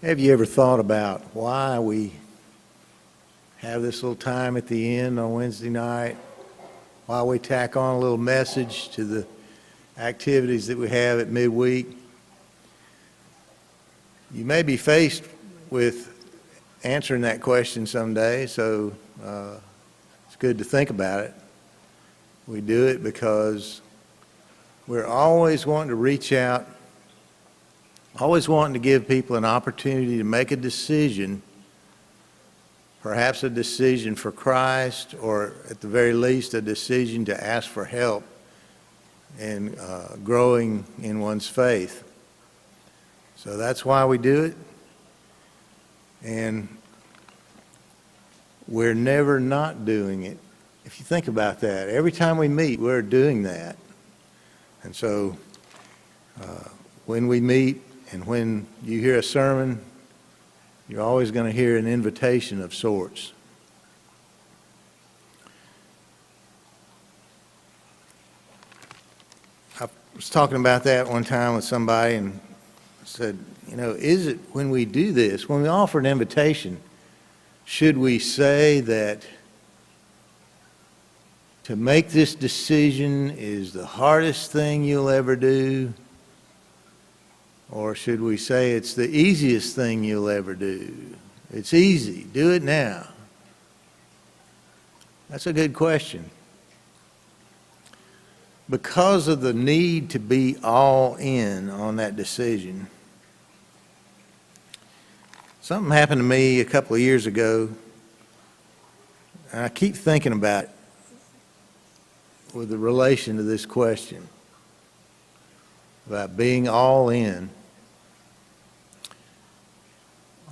Have you ever thought about why we have this little time at the end on Wednesday night? Why we tack on a little message to the activities that we have at midweek? You may be faced with answering that question someday, so it's good to think about it. We do it because we're always wanting to reach out, always wanting to give people an opportunity to make a decision, perhaps a decision for Christ, or at the very least a decision to ask for help in growing in one's faith. So that's why we do it, and we're never not doing it. If you think about that, every time we meet, we're doing that. And so when we meet and when you hear a sermon, you're always going to hear an invitation of sorts. I was talking about that one time with somebody and said, you know, is it when we do this, when we offer an invitation, should we say that to make this decision is the hardest thing you'll ever do? Or should we say it's the easiest thing you'll ever do? It's easy, do it now. That's a good question. Because of the need to be all in on that decision, something happened to me a couple of years ago, and I keep thinking about it with the relation to this question about being all in.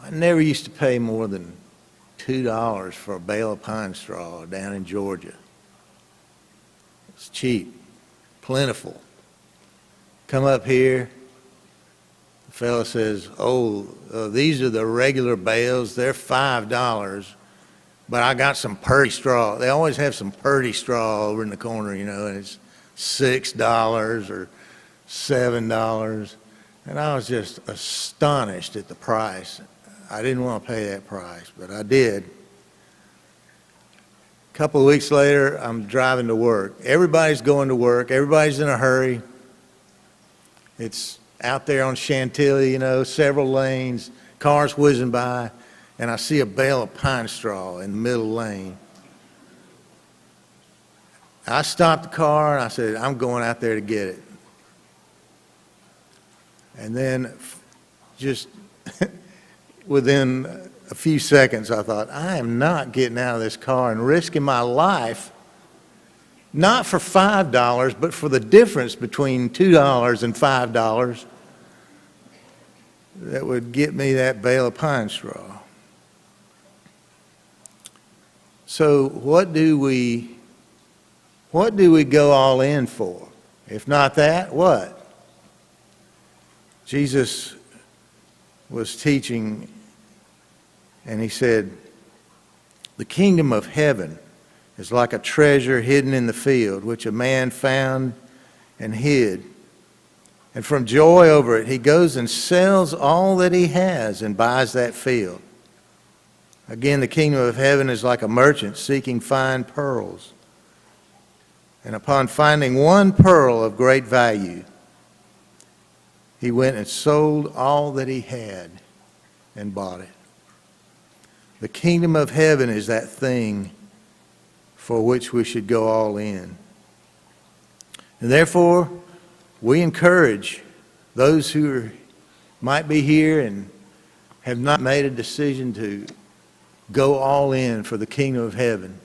I never used to pay more than $2 for a bale of pine straw down in Georgia. It's cheap, plentiful. Come up here, the fellow says, these are the regular bales, they're $5, but I got some purdy straw. They always have some purdy straw over in the corner, you know, and it's $6 or $7. And I was just astonished at the price. I didn't want to pay that price, but I did. A couple of weeks later, I'm driving to work. Everybody's going to work. Everybody's in a hurry. It's out there on Chantilly, you know, several lanes, cars whizzing by, and I see a bale of pine straw in the middle lane. I stopped the car and I said, I'm going out there to get it. And then just within a few seconds, I thought, I am not getting out of this car and risking my life, not for $5, but for the difference between $2 and $5 that would get me that bale of pine straw. So what do we go all in for? If not that, what? Jesus was teaching, and he said, the kingdom of heaven is like a treasure hidden in the field, which a man found and hid. And from joy over it, he goes and sells all that he has and buys that field. Again, the kingdom of heaven is like a merchant seeking fine pearls. And upon finding one pearl of great value, he went and sold all that he had and bought it. The kingdom of heaven is that thing for which we should go all in. And therefore, we encourage those who might be here and have not made a decision to go all in for the kingdom of heaven,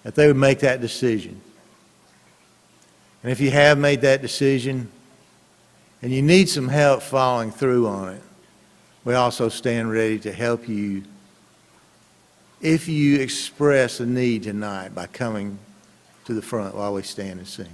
that they would make that decision. And if you have made that decision and you need some help following through on it, we also stand ready to help you if you express a need tonight by coming to the front while we stand and sing.